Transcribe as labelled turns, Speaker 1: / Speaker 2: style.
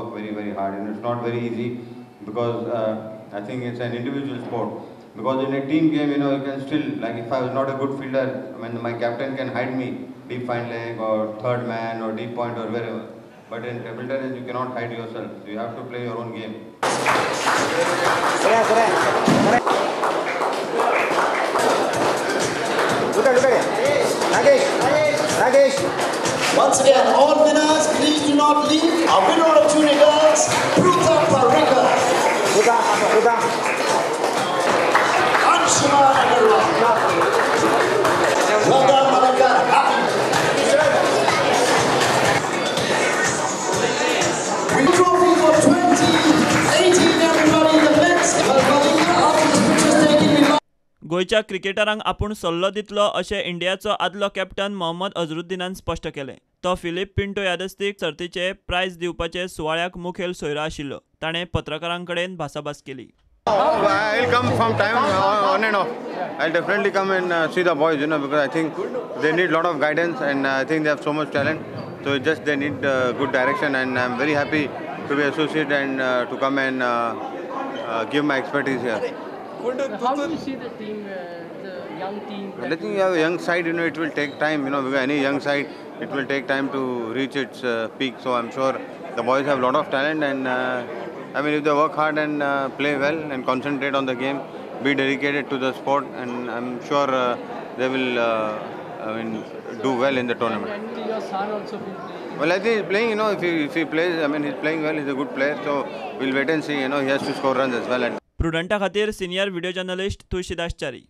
Speaker 1: work very, very hard, and it's not very easy because I think it's an individual sport. Because in a team game, you can still, like if I was not a good fielder, I mean, my captain can hide me deep fine leg or third man or deep point or wherever. But in table tennis, you cannot hide yourself. You have to play your own game.
Speaker 2: Nagesh. Once again, all winners, please do not leave. Our winner of junior girls, Prutha Parrikar. Prutha. Anshuman Agarwal. Well done, Mallika. We trophy for 2018, everybody. The next
Speaker 3: गोयच्या क्रिकेटरांक आपूण सल्लो दितलो अशें इंडियाचो आदलो captain Mohammad अझरुद्दीनान स्पश्ट केलें. तो Philip Pinto यादस्तीक सर्तीचे प्रायज दिवपाचे सुवाळ्याक मुखेल सोयरो आशिल्लो. ताणें पत्रकारां कडेन भासाभास केली.
Speaker 1: I'll come from time on and off. I'll definitely come and see the boys, because I think they need a lot of guidance, and I think they have so much talent. So it's just they need good direction, and I'm very happy to be associated and to come and give my expertise here.
Speaker 4: How do you see the team, the young team?
Speaker 1: Well, I think you have a young side, it will take time, because any young side, it will take time to reach its peak. So I'm sure the boys have a lot of talent, and if they work hard and play well and concentrate on the game, be dedicated to the sport, and I'm sure they will do well in the tournament.
Speaker 4: And your son also been playing?
Speaker 1: Well, I think he's playing, if he plays, he's playing well, he's a good player, so we'll wait and see, he has to score runs as well.
Speaker 3: प्रुडंटा खातीर senior video journalist Tulshidas Chari.